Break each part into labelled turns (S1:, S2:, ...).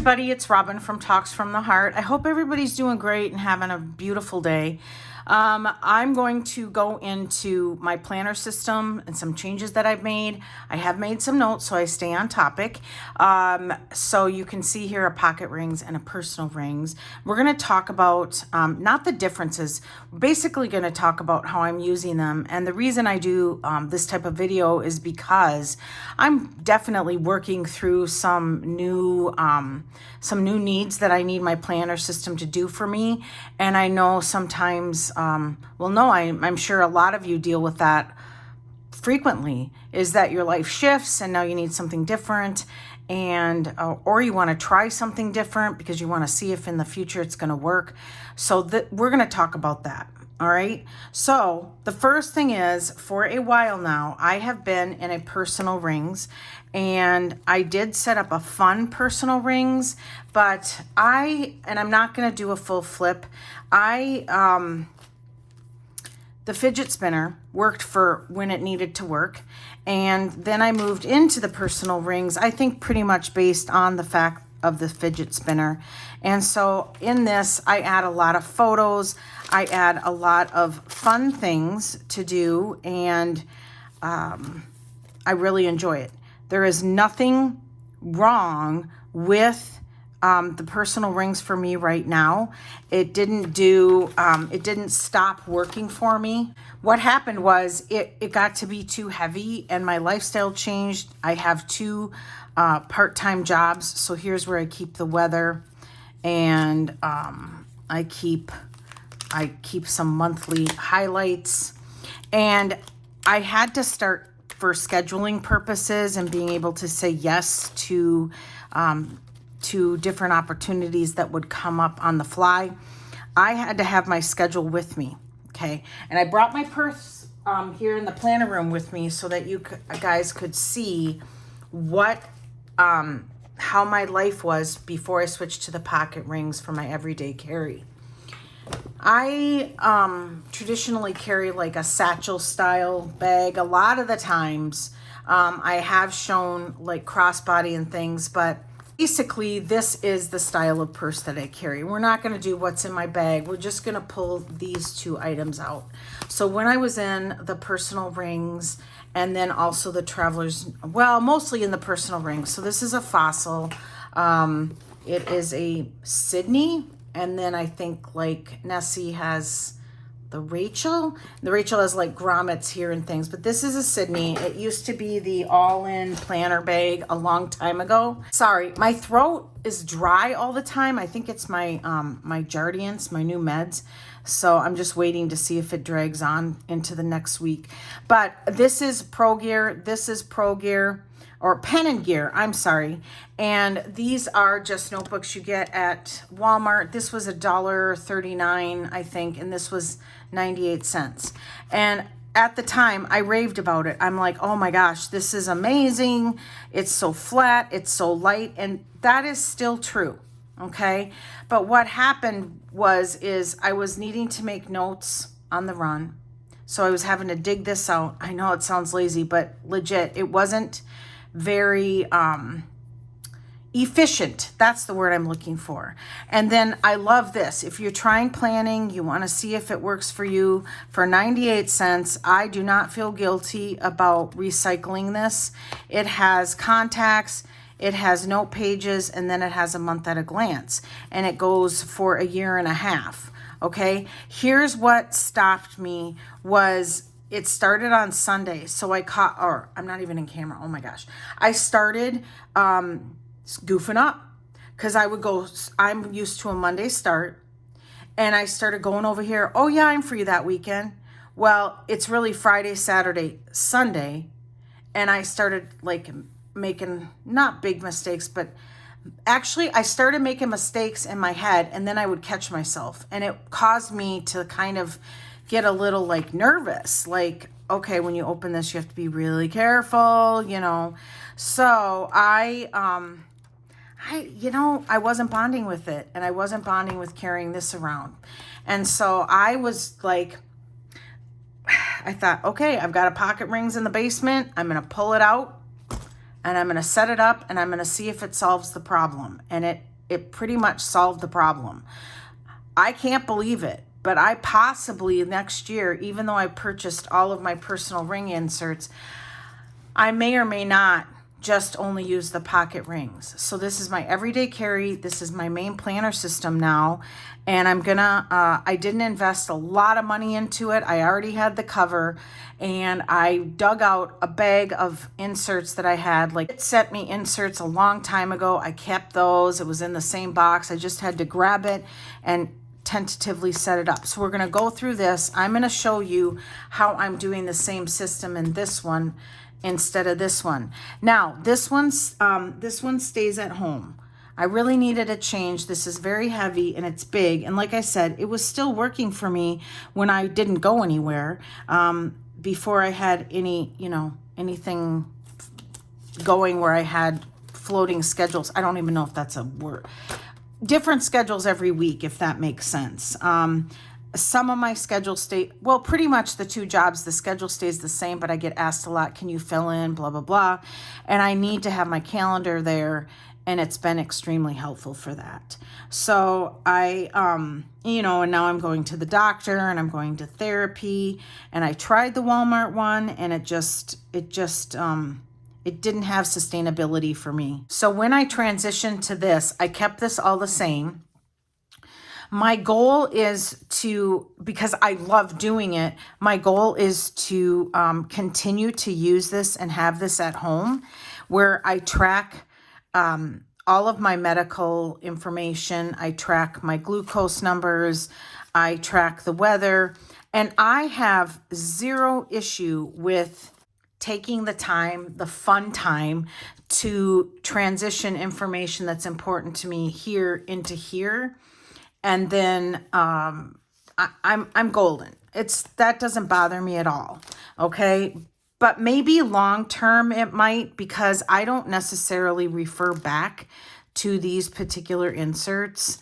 S1: everybody, it's Robin from Talks from the Heart. I hope everybody's doing great and having a beautiful day. I'm going to go into my planner system and some changes that I've made. I have made some notes so I stay on topic. So you can see here a pocket rings and a personal rings. We're going to talk about not the differences, basically going to talk about how I'm using them. And the reason I do this type of video is because I'm definitely working through some new needs that I need my planner system to do for me. And I know sometimes, I'm sure a lot of you deal with that frequently, is that your life shifts and now you need something different, and or you want to try something different because you want to see if in the future it's going to work. So we're going to talk about that. All right. So the first thing is, for a while now, I have been in a personal rings, and I did set up a fun personal rings, but I'm not going to do a full flip. The fidget spinner worked for when it needed to work. And then I moved into the personal rings, I think pretty much based on the fact of the fidget spinner. And so in this, I add a lot of photos. I add a lot of fun things to do, and I really enjoy it. There is nothing wrong with the personal rings for me right now. It didn't stop working for me. What happened was it got to be too heavy and my lifestyle changed. I have two part-time jobs. So here's where I keep the weather, and I keep some monthly highlights. And I had to start, for scheduling purposes and being able to say yes to different opportunities that would come up on the fly, I had to have my schedule with me. Okay. And I brought my purse here in the planner room with me so that you guys could see how my life was before I switched to the pocket rings for my everyday carry. I traditionally carry like a satchel style bag. A lot of the times I have shown like crossbody and things, but basically this is the style of purse that I carry. We're not going to do what's in my bag. We're just going to pull these two items out. So when I was in the personal rings, and then also the travelers, well, mostly in the personal rings. So this is a fossil. It is a Sydney. And then I think like Nessie has the Rachel. The Rachel has like grommets here and things, but this is a Sydney. It used to be the all-in planner bag a long time ago. Sorry, my throat is dry all the time. I think it's my my Jardiance, my new meds. So I'm just waiting to see if it drags on into the next week. But this is Pro Gear. This is Pro Gear. Or Pen and Gear, I'm sorry. And these are just notebooks you get at Walmart. This was $1.39, I think, and this was 98 cents. And at the time, I raved about it. I'm like, oh my gosh, this is amazing. It's so flat, it's so light, and that is still true, okay? But what happened is I was needing to make notes on the run. So I was having to dig this out. I know it sounds lazy, but legit, it wasn't very efficient. That's the word I'm looking for. And then I love this. If you're trying planning, you want to see if it works for you, for 98 cents, I do not feel guilty about recycling this. It has contacts, it has note pages, and then it has a month at a glance, and it goes for a year and a half. Okay. Here's what stopped me was, it started on Sunday, so I'm not even in camera. Oh my gosh. I started goofing up because I'm used to a Monday start, and I started going over here. Oh yeah, I'm free that weekend. Well, it's really Friday, Saturday, Sunday. And I started like making not big mistakes, but actually I started making mistakes in my head, and then I would catch myself, and it caused me to kind of get a little like nervous, like, okay, when you open this, you have to be really careful, you know? So I wasn't bonding with it, and I wasn't bonding with carrying this around. And so I was like, I thought, okay, I've got a pocket rings in the basement. I'm going to pull it out, and I'm going to set it up, and I'm going to see if it solves the problem. And it pretty much solved the problem. I can't believe it, but I possibly next year, even though I purchased all of my personal ring inserts, I may or may not just only use the pocket rings. So this is my everyday carry. This is my main planner system now. And I'm gonna, I didn't invest a lot of money into it. I already had the cover, and I dug out a bag of inserts that I had. Like, it sent me inserts a long time ago. I kept those. It was in the same box. I just had to grab it and tentatively set it up. So we're gonna go through this. I'm gonna show you how I'm doing the same system in this one instead of this one. Now, this one stays at home. I really needed a change. This is very heavy and it's big. And like I said, it was still working for me when I didn't go anywhere, before I had anything going where I had floating schedules. I don't even know if that's a word. Different schedules every week, if that makes sense. Some of my schedule well, pretty much the 2 jobs, the schedule stays the same, but I get asked a lot, can you fill in, blah, blah, blah. And I need to have my calendar there, and it's been extremely helpful for that. So I, and now I'm going to the doctor and I'm going to therapy, and I tried the Walmart one, and it didn't have sustainability for me. So when I transitioned to this, I kept this all the same. My goal is to, because I love doing it, my goal is to continue to use this and have this at home, where I track all of my medical information. I track my glucose numbers. I track the weather. And I have zero issue with taking the time, the fun time, to transition information that's important to me here into here. And then I'm golden. That doesn't bother me at all. Okay. But maybe long term it might, because I don't necessarily refer back to these particular inserts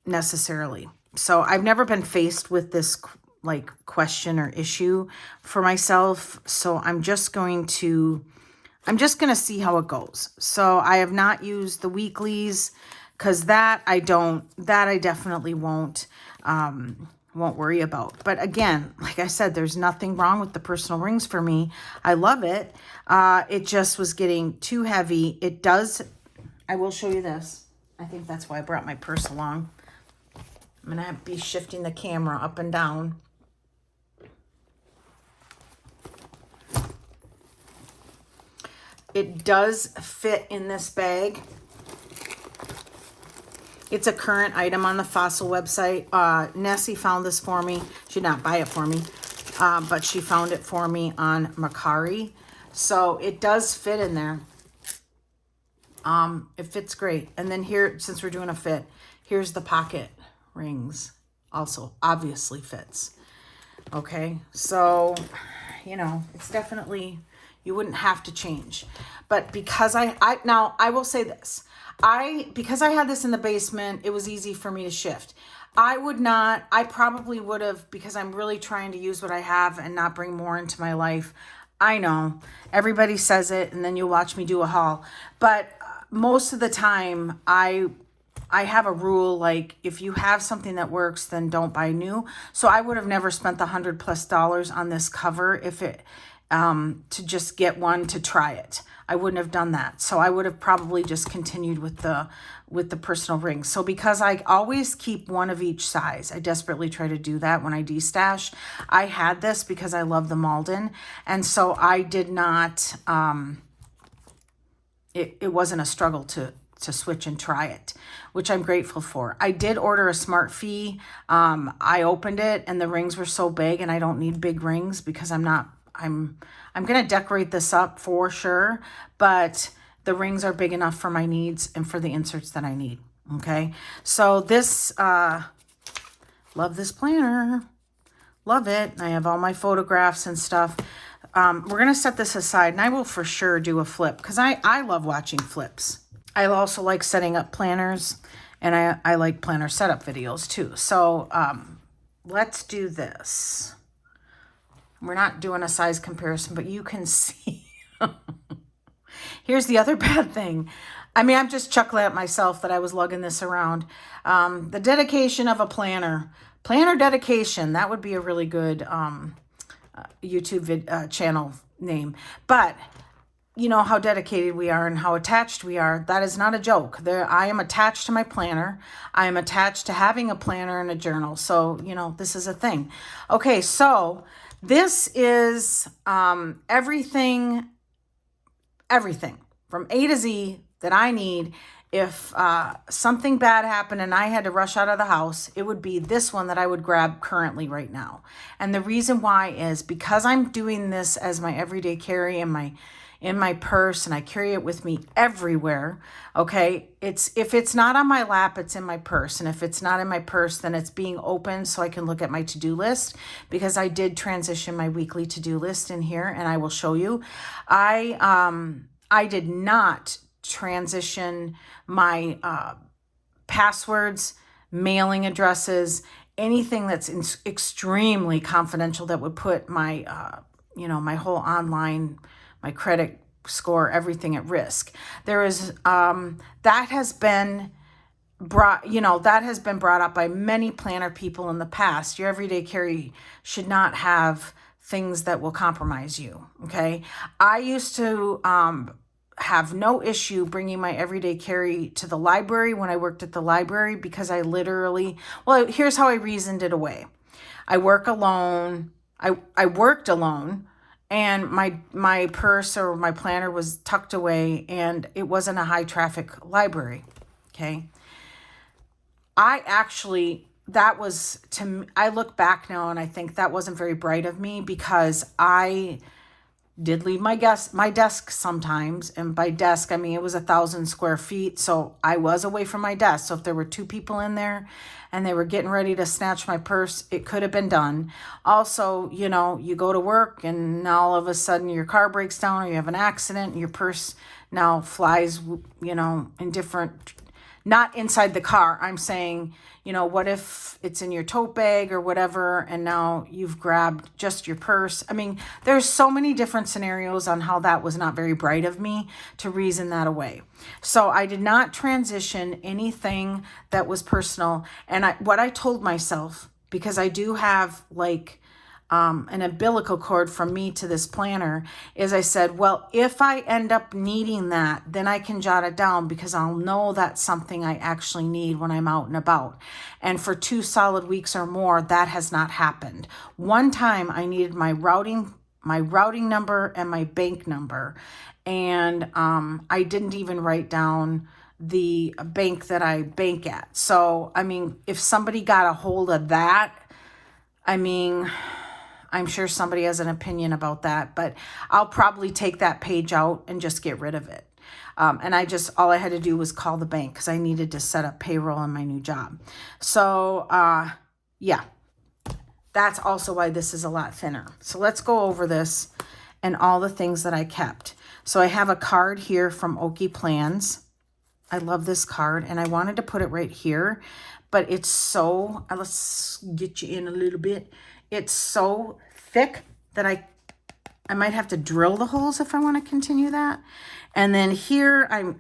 S1: necessarily. So I've never been faced with this like question or issue for myself. So I'm just going to see how it goes. So I have not used the weeklies, because that I definitely won't worry about. But again, like I said, there's nothing wrong with the personal rings for me. I love it. It just was getting too heavy. I will show you this. I think that's why I brought my purse along. I'm going to be shifting the camera up and down. It does fit in this bag. It's a current item on the Fossil website. Nessie found this for me. She did not buy it for me, but she found it for me on Mercari. So it does fit in there. It fits great. And then here, since we're doing a fit, here's the pocket rings. Also, obviously fits. Okay, so, it's definitely, you wouldn't have to change. But because now I will say this. Because I had this in the basement, it was easy for me to shift. I probably would have, because I'm really trying to use what I have and not bring more into my life. I know everybody says it, and then you'll watch me do a haul. But most of the time I have a rule, like, if you have something that works, then don't buy new. So I would have never spent the $100+ on this cover to just get one to try it. I wouldn't have done that. So I would have probably just continued with the personal rings. So because I always keep one of each size, I desperately try to do that when I destash. I had this because I love the Malden. And so I did not, it wasn't a struggle to switch and try it, which I'm grateful for. I did order a smart fee. I opened it and the rings were so big, and I don't need big rings because I'm going to decorate this up for sure, but the rings are big enough for my needs and for the inserts that I need. Okay. So this, love this planner. Love it. I have all my photographs and stuff. We're going to set this aside, and I will for sure do a flip, because I love watching flips. I also like setting up planners, and I like planner setup videos too. So let's do this. We're not doing a size comparison, but you can see. Here's the other bad thing. I mean, I'm just chuckling at myself that I was lugging this around. The dedication of a planner. Planner dedication. That would be a really good YouTube channel name. But you know how dedicated we are and how attached we are. That is not a joke. I am attached to my planner. I am attached to having a planner and a journal. So, you know, this is a thing. Okay, so this is everything from A to Z that I need. If something bad happened and I had to rush out of the house, it would be this one that I would grab currently right now. And the reason why is because I'm doing this as my everyday carry in my purse, and I carry it with me everywhere. Okay, if it's not on my lap, it's in my purse, and if it's not in my purse, then it's being opened so I can look at my to-do list, because I did transition my weekly to-do list in here, and I will show you. I did not transition my passwords, mailing addresses, anything that's extremely confidential that would put my my whole online, my credit score, everything at risk. There is that has been brought up by many planner people in the past. Your everyday carry should not have things that will compromise you. Okay, I used to have no issue bringing my everyday carry to the library when I worked at the library, because I literally, well, here's how I reasoned it away. I work alone. I worked alone, and my purse or my planner was tucked away, and it wasn't a high traffic library. Okay. I look back now and I think that wasn't very bright of me, because I did leave my desk sometimes. And by desk, I mean, it was 1,000 square feet. So I was away from my desk. So if there were two people in there and they were getting ready to snatch my purse, it could have been done. Also, you know, you go to work and now all of a sudden your car breaks down or you have an accident and your purse now flies, you know, in different, not inside the car. I'm saying, you know, what if it's in your tote bag or whatever, and now you've grabbed just your purse? I mean, there's so many different scenarios on how that was not very bright of me to reason that away. So I did not transition anything that was personal. And what I told myself, because I do have like an umbilical cord from me to this planner, is I said, well, if I end up needing that, then I can jot it down, because I'll know that's something I actually need when I'm out and about. And for 2 solid weeks or more, that has not happened. One time I needed my routing number and my bank number, and I didn't even write down the bank that I bank at. So, I mean, if somebody got a hold of that, I mean, I'm sure somebody has an opinion about that, but I'll probably take that page out and just get rid of it. And all I had to do was call the bank, because I needed to set up payroll in my new job. So, yeah, that's also why this is a lot thinner. So let's go over this and all the things that I kept. So I have a card here from Okie Plans. I love this card, and I wanted to put it right here, but it's so, let's get you in a little bit. It's so thick that I might have to drill the holes if I want to continue that. And then here I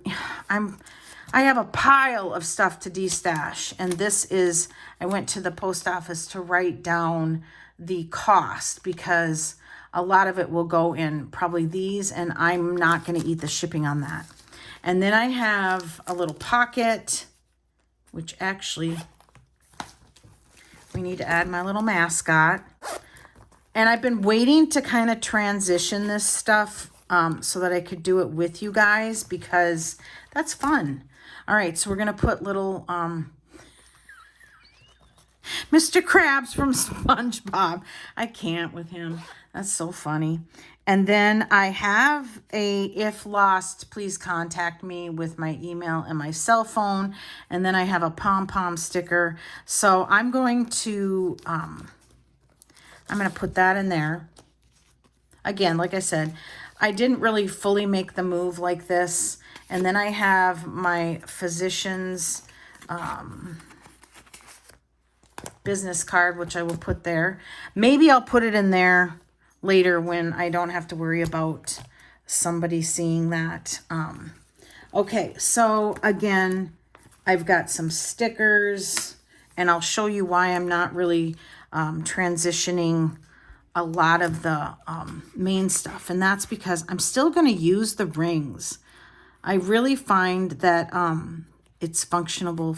S1: have a pile of stuff to destash. And this is, I went to the post office to write down the cost, because a lot of it will go in probably these, and I'm not going to eat the shipping on that. And then I have a little pocket, which actually, we need to add my little mascot. And I've been waiting to kind of transition this stuff so that I could do it with you guys, because that's fun. All right, so we're going to put little Mr. Krabs from SpongeBob. I can't with him. That's so funny. And then I have a, if lost, please contact me, with my email and my cell phone. And then I have a pom-pom sticker. So I'm going to put that in there. Again, like I said, I didn't really fully make the move like this. And then I have my physician's business card, which I will put there. Maybe I'll put it in there later when I don't have to worry about somebody seeing that. Okay, so again, I've got some stickers, and I'll show you why I'm not really transitioning a lot of the main stuff. And that's because I'm still going to use the rings. I really find that it's functionable,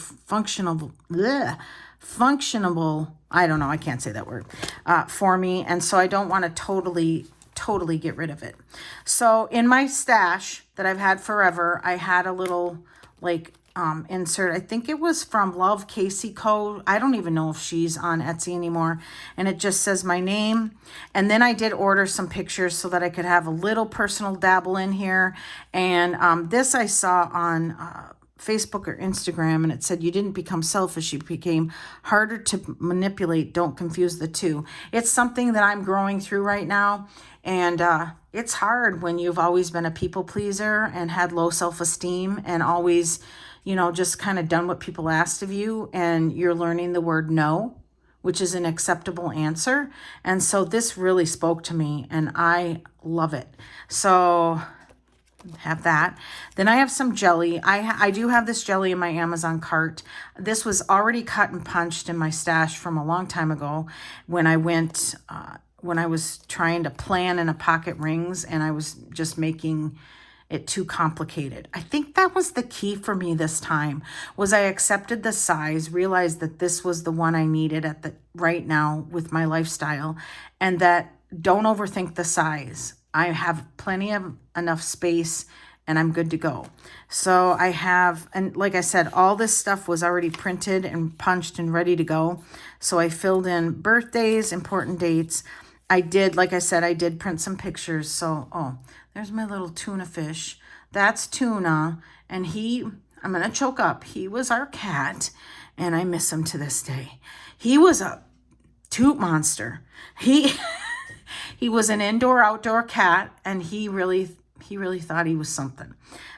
S1: I don't know, I can't say that word, for me. And so I don't want to totally get rid of it. So in my stash that I've had forever, I had a little like insert. I think it was from Love Casey Co. I don't even know if she's on Etsy anymore. And it just says my name. And then I did order some pictures so that I could have a little personal dabble in here. And this I saw on Facebook or Instagram, and it said, you didn't become selfish, you became harder to manipulate. Don't confuse the two. It's something that I'm growing through right now. And it's hard when you've always been a people pleaser and had low self-esteem and always, you know, just kind of done what people asked of you, and you're learning the word no, which is an acceptable answer. And so this really spoke to me, and I love it. So have that. Then I have some jelly. I do have this jelly in my Amazon cart. This was already cut and punched in my stash from a long time ago when I went, when I was trying to plan in a pocket rings, and I was just making it too complicated. I think that was the key for me this time, was I accepted the size, realized that this was the one I needed at the right now with my lifestyle, and that don't overthink the size. I have plenty of enough space and I'm good to go. So I have, and like I said, all this stuff was already printed and punched and ready to go. So I filled in birthdays, important dates. I did, like I said, I did print some pictures. So, oh, there's my little tuna fish. That's Tuna. And I'm going to choke up. He was our cat, and I miss him to this day. He was a toot monster. He was an indoor-outdoor cat, and he really thought he was something.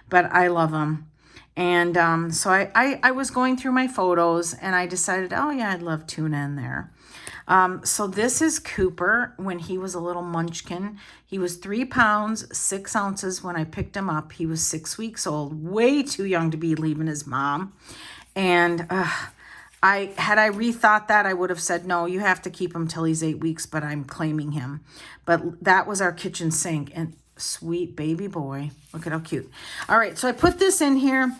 S1: But I love him. And so I was going through my photos, and I decided, oh, yeah, I'd love Tuna in there. So this is Cooper when he was a little munchkin. He was 3 pounds, 6 ounces when I picked him up. He was 6 weeks old, way too young to be leaving his mom. And had I rethought that, I would have said, no, you have to keep him till he's 8 weeks, but I'm claiming him. But that was our kitchen sink, and sweet baby boy. Look at how cute. All right, so I put this in here.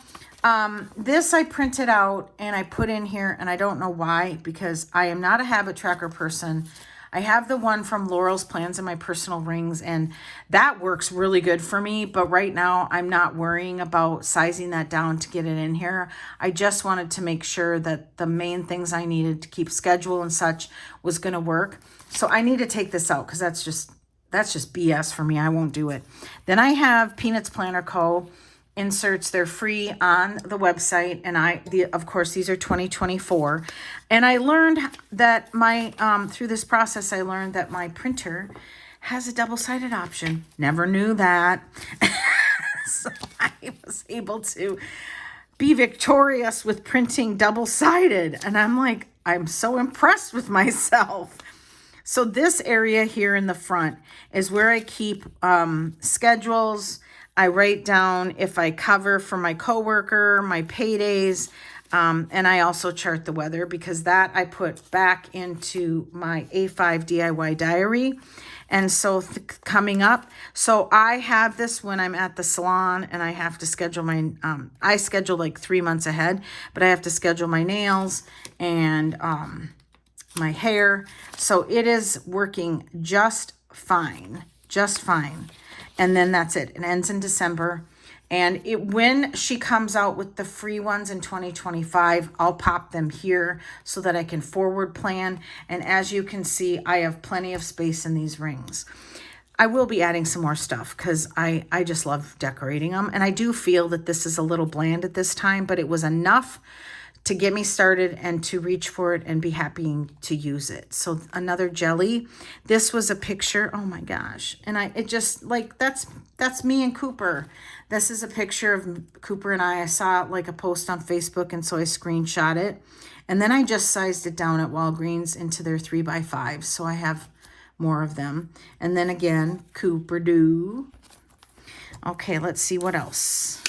S1: This I printed out and I put in here, and I don't know why, because I am not a habit tracker person. I have the one from Laurel's Plans in my personal rings, and that works really good for me. But right now I'm not worrying about sizing that down to get it in here. I just wanted to make sure that the main things I needed to keep schedule and such was going to work. So I need to take this out because that's just BS for me. I won't do it. Then I have Peanuts Planner Co. inserts. They're free on the website, and of course these are 2024. And I learned that through this process, I learned that my printer has a double-sided option. Never knew that. So I was able to be victorious with printing double-sided, and I'm so impressed with myself. So this area here in the front is where I keep schedules. I write down if I cover for my coworker, my paydays, and I also chart the weather, because that I put back into my A5 DIY diary. And so coming up, so I have this when I'm at the salon, and I have to schedule I schedule like 3 months ahead, but I have to schedule my nails and my hair. So it is working just fine. And then that's it. It ends in December. And when she comes out with the free ones in 2025, I'll pop them here so that I can forward plan. And as you can see, I have plenty of space in these rings. I will be adding some more stuff because I just love decorating them. And I do feel that this is a little bland at this time, but it was enough to get me started and to reach for it and be happy to use it. So another jelly. This was a picture. Oh my gosh. And it just like, that's me and Cooper. This is a picture of Cooper and I saw like a post on Facebook, and so I screenshot it. And then I just sized it down at Walgreens into their 3x5. So I have more of them. And then again, Cooper Doo. Okay, let's see what else.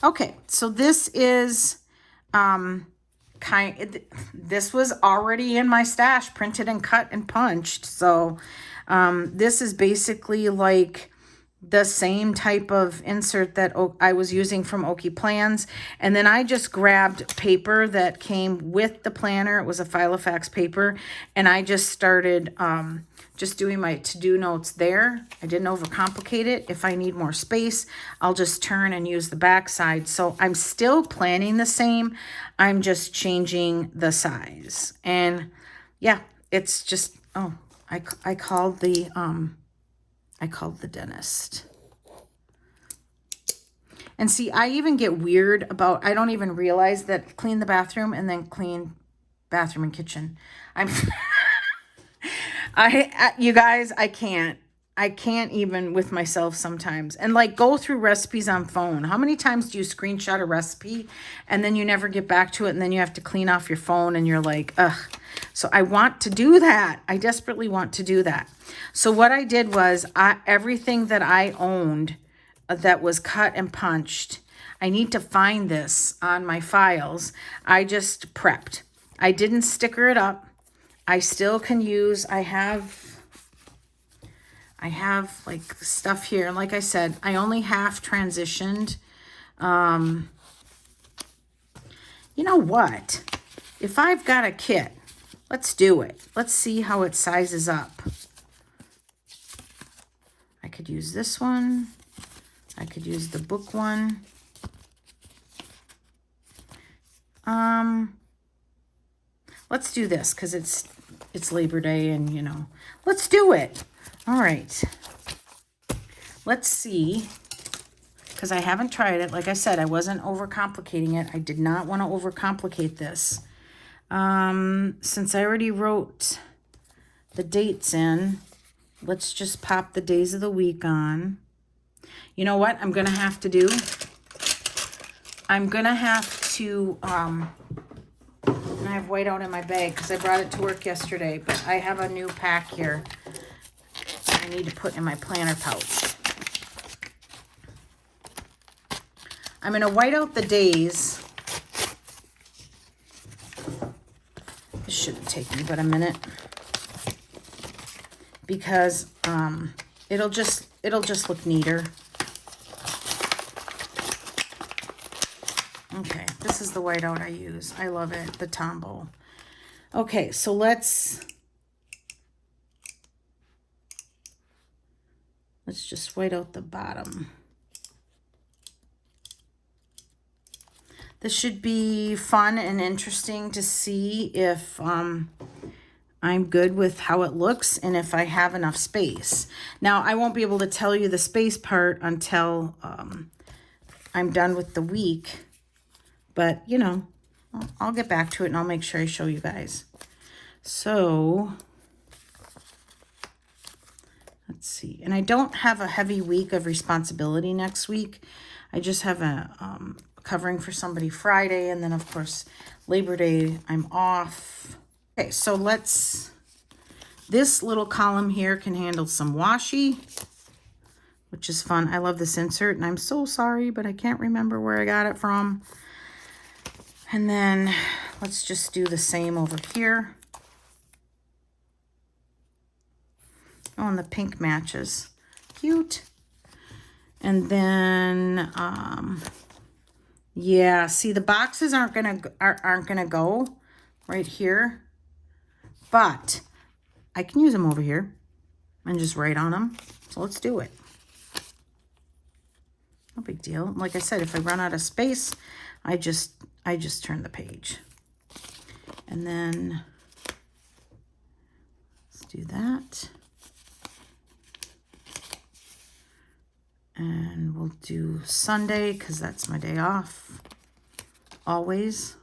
S1: Okay, so this is this was already in my stash, printed and cut and punched. So this is basically like the same type of insert that I was using from Okie Plans. And then I just grabbed paper that came with the planner. It was a Filofax paper. And I just started just doing my to-do notes there. I didn't overcomplicate it. If I need more space, I'll just turn and use the back side. So I'm still planning the same. I'm just changing the size. And yeah, it's just, oh, I called the dentist. And see, I even get weird about, I don't even realize that clean the bathroom and then clean bathroom and kitchen. You guys, I can't even with myself sometimes. And like go through recipes on phone. How many times do you screenshot a recipe and then you never get back to it and then you have to clean off your phone and you're like, ugh. So I want to do that. I desperately want to do that. So what I did was everything that I owned that was cut and punched, I need to find this on my files. I just prepped. I didn't sticker it up. I still can use, I have like stuff here. Like I said, I only half transitioned. You know what? If I've got a kit, let's do it. Let's see how it sizes up. I could use this one. I could use the book one. Let's do this because it's Labor Day and, you know, let's do it. All right. Let's see, because I haven't tried it. Like I said, I wasn't overcomplicating it. I did not want to overcomplicate this. Since I already wrote the dates in, let's just pop the days of the week on. You know what I'm going to have to do? I'm going to have to, and I have whiteout in my bag because I brought it to work yesterday, but I have a new pack here I need to put in my planner pouch. I'm going to white out the days. This shouldn't take me but a minute because it'll just look neater. Okay, this is the whiteout I use. I love it, the Tombow. Okay, so let's just white out the bottom. This should be fun and interesting to see if I'm good with how it looks and if I have enough space. Now, I won't be able to tell you the space part until I'm done with the week. But, you know, I'll get back to it and I'll make sure I show you guys. So, let's see. And I don't have a heavy week of responsibility next week. I just have a covering for somebody Friday. And then, of course, Labor Day, I'm off. Okay, so this little column here can handle some washi, which is fun. I love this insert, and I'm so sorry, but I can't remember where I got it from. And then let's just do the same over here. Oh, and the pink matches. Cute. And then, yeah, see, the boxes aren't gonna go right here, but I can use them over here and just write on them. So let's do it. No big deal. Like I said, if I run out of space, I just turn the page. And then let's do that. And we'll do Sunday because that's my day off, always.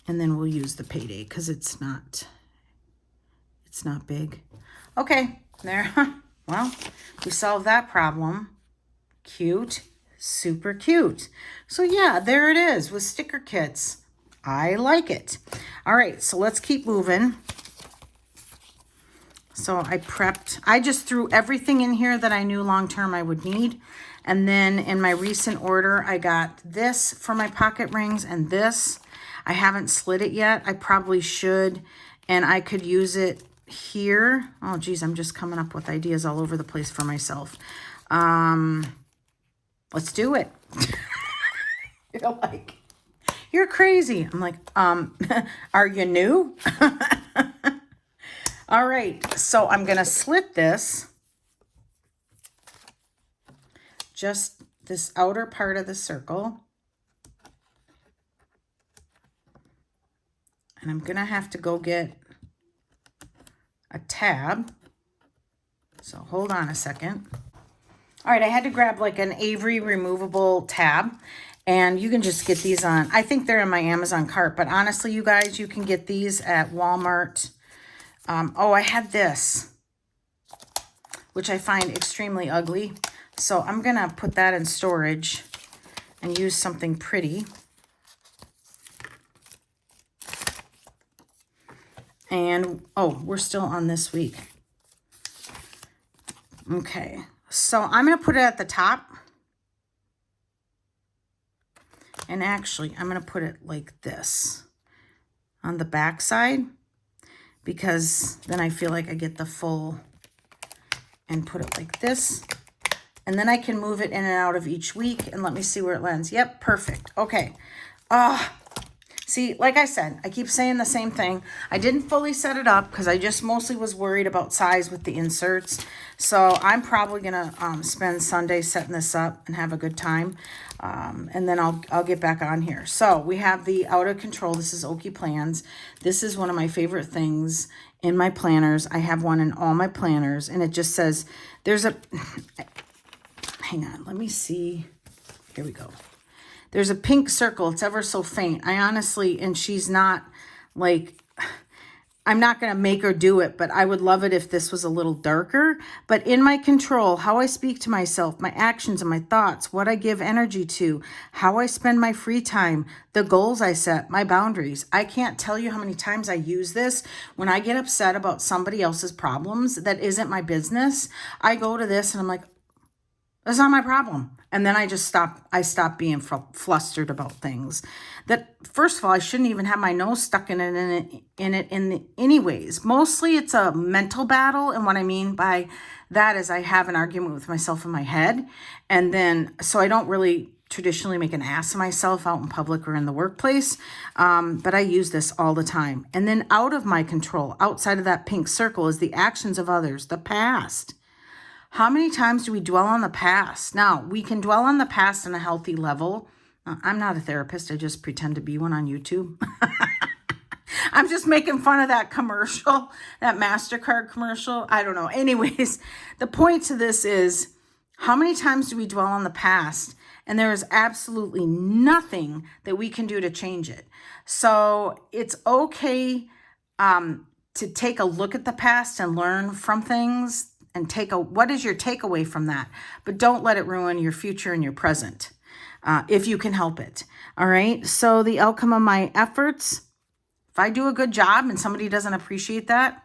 S1: And then we'll use the payday because it's not big. Okay, there. Well, we solved that problem. Cute, super cute. So yeah, there it is with sticker kits. I like it. All right, so let's keep moving. So I just threw everything in here that I knew long-term I would need. And then in my recent order, I got this for my pocket rings and this. I haven't slid it yet. I probably should. And I could use it here. Oh, geez, I'm just coming up with ideas all over the place for myself. Let's do it. You're like, you're crazy. I'm like, are you new? All right, so I'm going to slit this. Just this outer part of the circle. And I'm going to have to go get a tab. So hold on a second. All right, I had to grab like an Avery removable tab. And you can just get these on, I think they're in my Amazon cart. But honestly, you guys, you can get these at Walmart. Oh, I had this, which I find extremely ugly. So I'm going to put that in storage and use something pretty. And, oh, we're still on this week. Okay, so I'm going to put it at the top. And actually, I'm going to put it like this on the back side, because then I feel like I get the full, and put it like this. And then I can move it in and out of each week. And let me see where it lands. Yep, perfect. Okay. See, like I said, I keep saying the same thing. I didn't fully set it up because I just mostly was worried about size with the inserts. So I'm probably going to spend Sunday setting this up and have a good time. And then I'll get back on here. So we have the Out of Control. This is Okie Plans. This is one of my favorite things in my planners. I have one in all my planners. And it just says, there's a... Hang on, let me see. Here we go. There's a pink circle. It's ever so faint. I honestly, and she's not like, I'm not going to make her do it, but I would love it if this was a little darker. But in my control, how I speak to myself, my actions and my thoughts, what I give energy to, how I spend my free time, the goals I set, my boundaries. I can't tell you how many times I use this when I get upset about somebody else's problems that isn't my business. I go to this and I'm like, that's not my problem. And then I just stop being flustered about things that, first of all, I shouldn't even have my nose stuck in it anyways. Mostly it's a mental battle. And what I mean by that is I have an argument with myself in my head. And then, so I don't really traditionally make an ass of myself out in public or in the workplace. But I use this all the time. And then out of my control, outside of that pink circle, is the actions of others, the past. How many times do we dwell on the past? Now, we can dwell on the past on a healthy level. I'm not a therapist. I just pretend to be one on YouTube. I'm just making fun of that commercial, that MasterCard commercial. I don't know. Anyways, the point to this is, how many times do we dwell on the past? And there is absolutely nothing that we can do to change it. So it's okay to take a look at the past and learn from things. And what is your takeaway from that? But don't let it ruin your future and your present, if you can help it. All right. So the outcome of my efforts, if I do a good job and somebody doesn't appreciate that,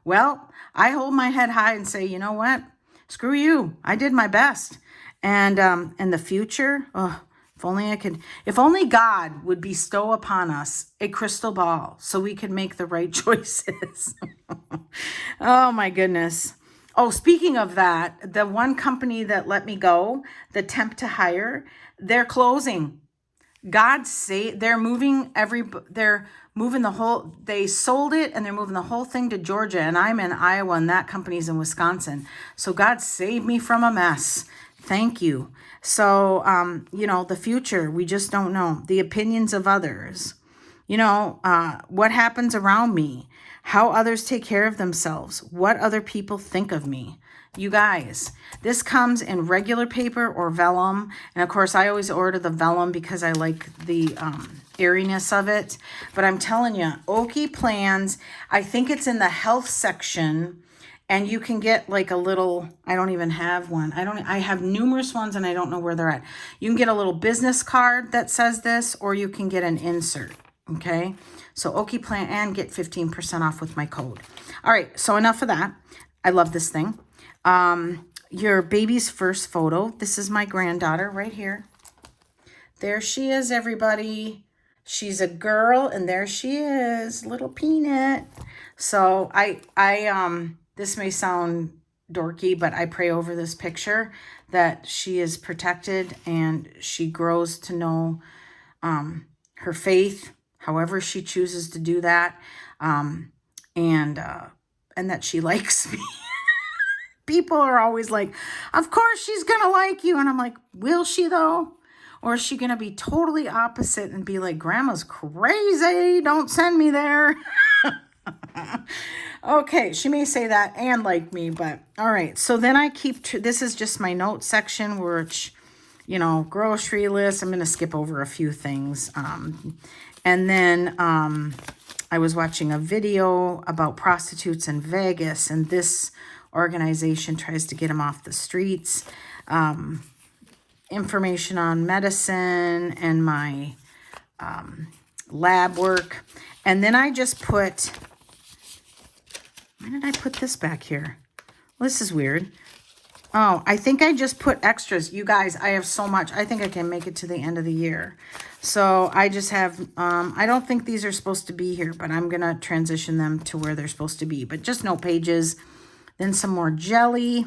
S1: well, I hold my head high and say, you know what? Screw you. I did my best. And in the future, if only God would bestow upon us a crystal ball so we could make the right choices. Oh my goodness. Oh, speaking of that, the one company that let me go, the temp to hire, they're closing. They're moving the whole, they sold it and they're moving the whole thing to Georgia, and I'm in Iowa and that company's in Wisconsin. So God saved me from a mess. Thank you. So, the future, we just don't know. The opinions of others, what happens around me, how others take care of themselves, what other people think of me. You guys, this comes in regular paper or vellum. And of course, I always order the vellum because I like the airiness of it. But I'm telling you, Okie Plans, I think it's in the health section. And you can get like a little, I don't even have one. I have numerous ones and I don't know where they're at. You can get a little business card that says this, or you can get an insert. Okay, so Okie Plant and get 15% off with my code. All right, so enough of that. I love this thing. Your baby's first photo. This is my granddaughter right here. There she is, everybody. She's a girl, and there she is, little Peanut. So this may sound dorky, but I pray over this picture that she is protected and she grows to know her faith, however she chooses to do that, and that she likes me. People are always like, of course she's gonna like you, and I'm like, will she though? Or is she gonna be totally opposite and be like, grandma's crazy, don't send me there? Okay, she may say that and like me, but all right. So then I keep, this is just my note section, which, you know, grocery list. I'm going to skip over a few things. And then I was watching a video about prostitutes in Vegas, and this organization tries to get them off the streets. Information on medicine and my lab work. And then I just put, why did I put this back here? Well, this is weird. Oh, I think I just put extras. You guys, I have so much. I think I can make it to the end of the year. So I just have, I don't think these are supposed to be here, but I'm going to transition them to where they're supposed to be. But just note pages, then some more jelly.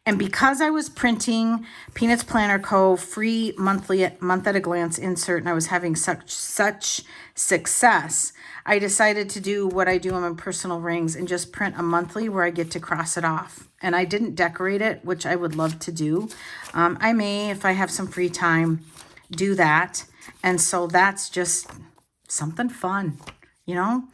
S1: And because I was printing Peanuts Planner Co. free monthly month at a glance insert, and I was having such success, I decided to do what I do on my personal rings and just print a monthly where I get to cross it off. And I didn't decorate it, which I would love to do. I may, if I have some free time, do that. And so that's just something fun, you know.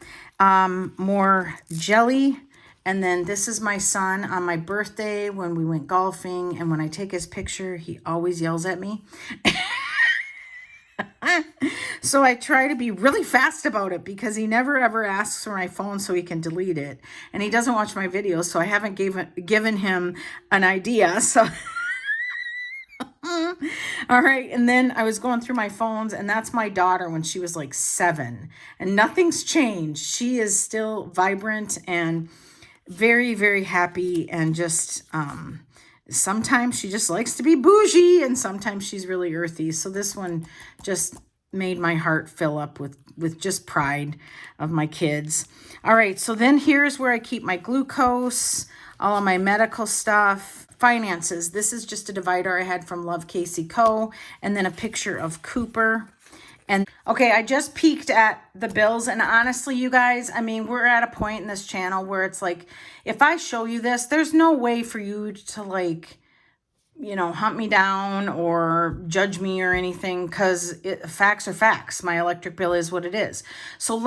S1: More jelly. And then this is my son on my birthday when we went golfing. And when I take his picture, he always yells at me. So I try to be really fast about it because he never ever asks for my phone so he can delete it. And he doesn't watch my videos, so I haven't given him an idea. So all right. And then I was going through my phones, and that's my daughter when she was like 7. And nothing's changed. She is still vibrant and very, very happy, and just sometimes she just likes to be bougie, and sometimes she's really earthy. So this one just made my heart fill up with just pride of my kids. All right, so then here's where I keep my glucose, all of my medical stuff, finances. This is just a divider I had from Love Casey Co. And then a picture of Cooper. And okay, I just peeked at the bills, and honestly, you guys, I mean, we're at a point in this channel where it's like, if I show you this, there's no way for you to, like, you know, hunt me down or judge me or anything, because facts are facts. My electric bill is what it is. So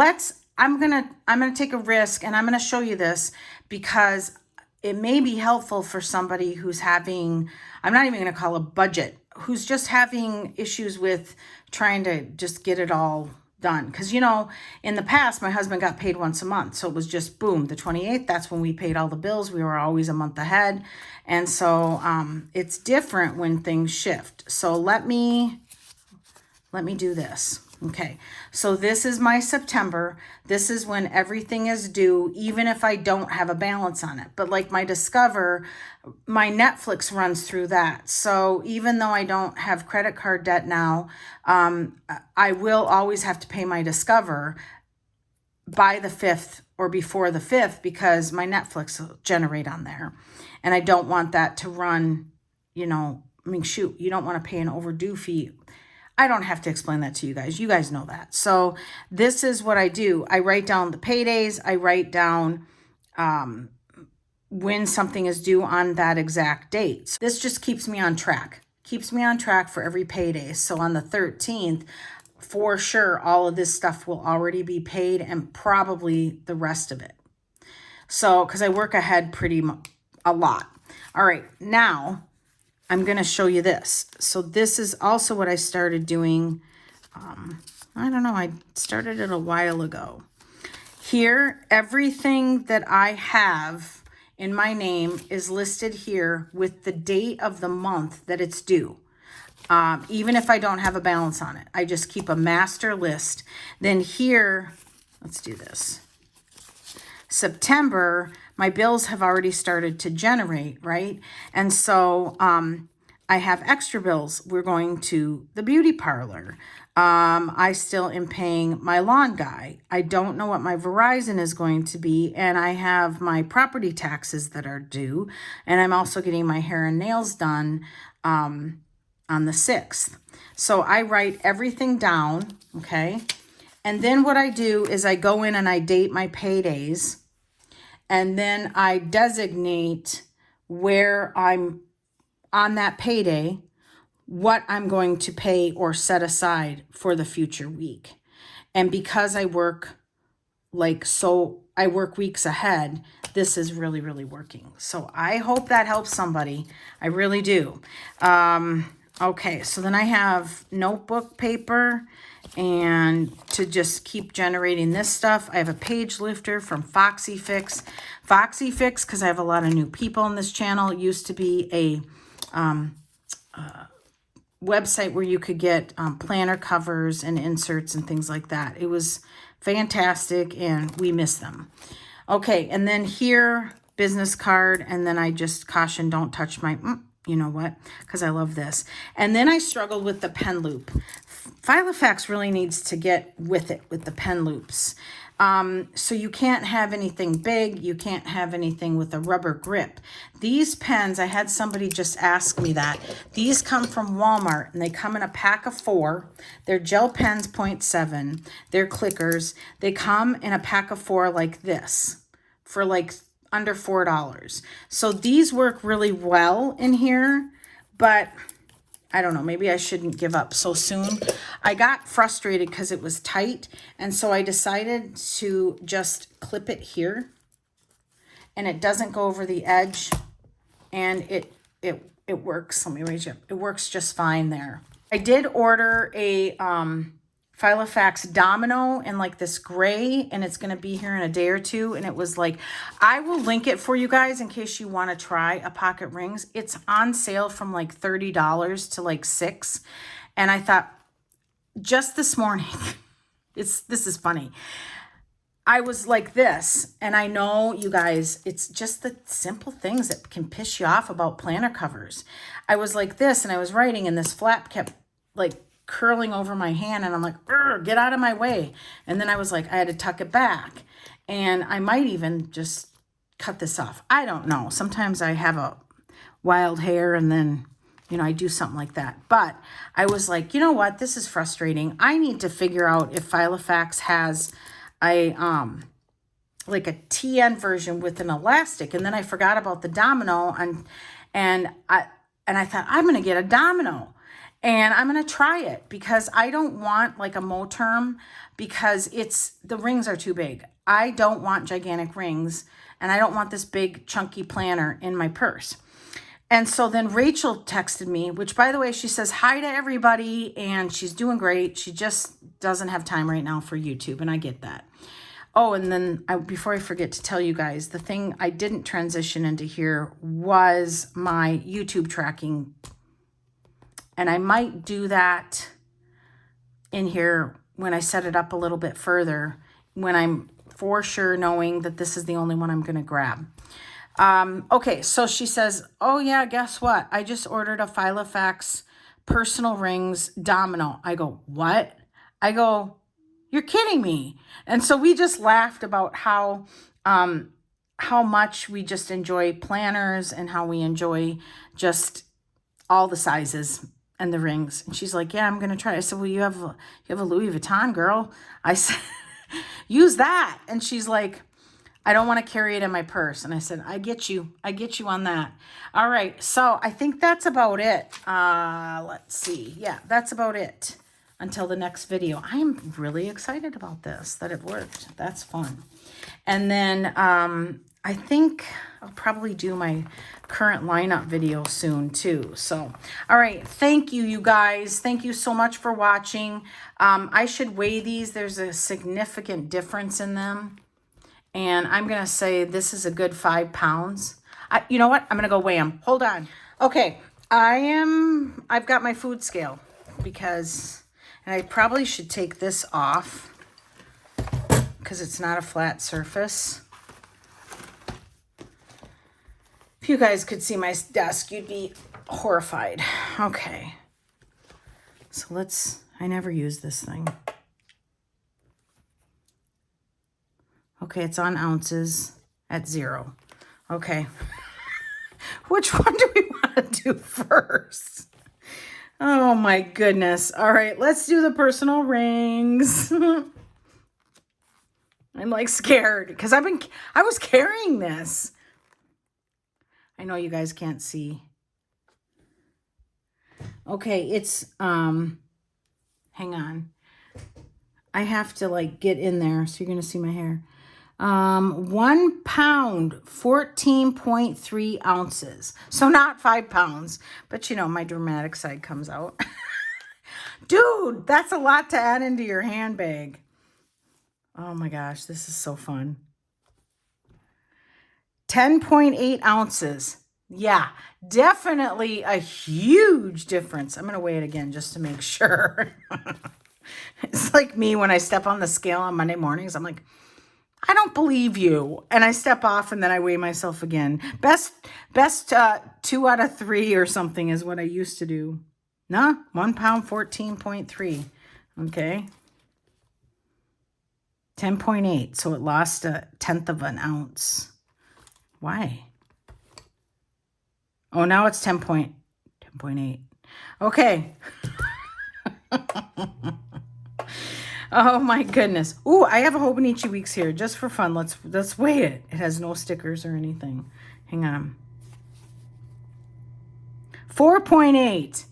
S1: I'm gonna take a risk, and I'm gonna show you this because it may be helpful for somebody who's having, I'm not even gonna call a budget, who's just having issues with trying to just get it all done. Because, you know, in the past, my husband got paid once a month. So it was just boom, the 28th, that's when we paid all the bills. We were always a month ahead. And so it's different when things shift. So let me do this. Okay, so this is my September. This is when everything is due, even if I don't have a balance on it. But like my Discover, my Netflix runs through that. So even though I don't have credit card debt now, I will always have to pay my Discover by the 5th or before the 5th, because my Netflix will generate on there. And I don't want that to run, you know, I mean, shoot, you don't want to pay an overdue fee. I don't have to explain that to you guys. You guys know that. So this is what I do. I write down the paydays. I write down when something is due on that exact date. So this just keeps me on track. Keeps me on track for every payday. So on the 13th, for sure, all of this stuff will already be paid, and probably the rest of it. So, because I work ahead a lot. All right, now I'm going to show you this. So this is also what I started doing. I don't know. I started it a while ago. Here, everything that I have in my name is listed here with the date of the month that it's due. even if I don't have a balance on it. I just keep a master list. Then here, let's do this. September, my bills have already started to generate, right? And so I have extra bills. We're going to the beauty parlor. I still am paying my lawn guy. I don't know what my Verizon is going to be. And I have my property taxes that are due. And I'm also getting my hair and nails done on the 6th. So I write everything down, okay? And then what I do is I go in and I date my paydays. And then I designate where I'm on that payday, what I'm going to pay or set aside for the future week. And because I work I work weeks ahead, this is really, really working. So I hope that helps somebody. I really do. Okay, so then I have notebook paper and to just keep generating this stuff. I have a page lifter from Foxy Fix. Foxy Fix, because I have a lot of new people on this channel, it used to be a website where you could get planner covers and inserts and things like that. It was fantastic and we miss them. Okay, and then here, business card, and then I just caution, don't touch my, you know what, because I love this. And then I struggled with the pen loop. Filofax really needs to get with it with the pen loops. So you can't have anything big. You can't have anything with a rubber grip. These pens, I had somebody just ask me that. These come from Walmart and they come in a pack of 4. They're gel pens 0.7. They're clickers. They come in a pack of 4 like this for like under $4. So these work really well in here, but I don't know, maybe I shouldn't give up so soon. I got frustrated because it was tight, and so I decided to just clip it here, and it doesn't go over the edge, and it works. Let me raise you up. It works just fine there. I did order a Filofax domino in like this gray, and it's going to be here in a day or two. And it was like, I will link it for you guys in case you want to try a pocket rings. It's on sale from like $30 to like $6. And I thought just this morning, this is funny. I was like this, and I know you guys, it's just the simple things that can piss you off about planner covers. I was like this, and I was writing, and this flap kept like curling over my hand, and I'm like, get out of my way. And then I was like, I had to tuck it back, and I might even just cut this off. I don't know. Sometimes I have a wild hair, and then, you know, I do something like that. But I was like, you know what? This is frustrating. I need to figure out if Filofax has a like a TN version with an elastic. And then I forgot about the domino, and I thought, I'm going to get a domino. And I'm going to try it because I don't want like a Moterm because the rings are too big. I don't want gigantic rings, and I don't want this big chunky planner in my purse. And so then Rachel texted me, which by the way, she says hi to everybody and she's doing great. She just doesn't have time right now for YouTube, and I get that. Oh, and then before I forget to tell you guys, the thing I didn't transition into here was my YouTube tracking. And I might do that in here when I set it up a little bit further, when I'm for sure knowing that this is the only one I'm going to grab. Okay, so she says, oh yeah, guess what? I just ordered a Filofax personal rings domino. I go, what? I go, you're kidding me. And so we just laughed about how much we just enjoy planners and how we enjoy just all the sizes and the rings. And she's like, yeah, I'm going to try. I said, well, you have a Louis Vuitton, girl. I said, use that. And she's like, I don't want to carry it in my purse. And I said, I get you on that. All right. So I think that's about it. Let's see. Yeah, that's about it until the next video. I am really excited about this, that it worked. That's fun. And then I think I'll probably do my current lineup video soon too. So, all right. Thank you, you guys. Thank you so much for watching. I should weigh these. There's a significant difference in them. And I'm going to say this is a good 5 pounds. You know what? I'm going to go weigh them. Hold on. Okay. I've got my food scale because, and I probably should take this off because it's not a flat surface. If you guys could see my desk, you'd be horrified. Okay. So I never use this thing. Okay, it's on ounces at 0. Okay. Which one do we want to do first? Oh my goodness. All right, let's do the personal rings. I'm like scared because I was carrying this. I know you guys can't see. Okay, it's hang on. I have to like get in there so you're gonna see my hair. 1 pound, 14.3 ounces. So not 5 pounds, but you know, my dramatic side comes out. Dude, that's a lot to add into your handbag. Oh my gosh, this is so fun. 10.8 ounces. Yeah, definitely a huge difference. I'm going to weigh it again just to make sure. It's like me when I step on the scale on Monday mornings. I'm like, I don't believe you. And I step off and then I weigh myself again. Best 2 out of 3 or something is what I used to do. Nah, 1 pound, 14.3. Okay. 10.8. So it lost 1/10 of an ounce. Why? Oh, now it's 10.8. Okay. Oh my goodness. Ooh, I have a Hobonichi Weeks here just for fun. Let's weigh it. It has no stickers or anything. Hang on. 4.8.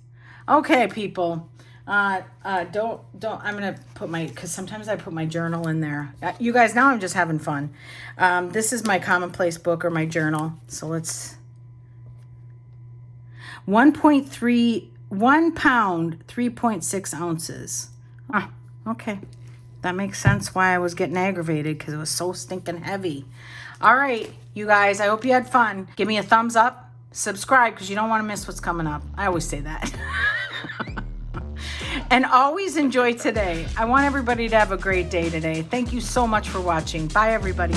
S1: Okay, people. Don't I'm gonna put because sometimes I put my journal in there. You guys, now I'm just having fun. This is my commonplace book or my journal. So let's 1.3 1 pound, 3.6 ounces. Ah, okay. That makes sense why I was getting aggravated, because it was so stinking heavy. All right, you guys, I hope you had fun. Give me a thumbs up, subscribe, because you don't want to miss what's coming up. I always say that. And always enjoy today. I want everybody to have a great day today. Thank you so much for watching. Bye, everybody.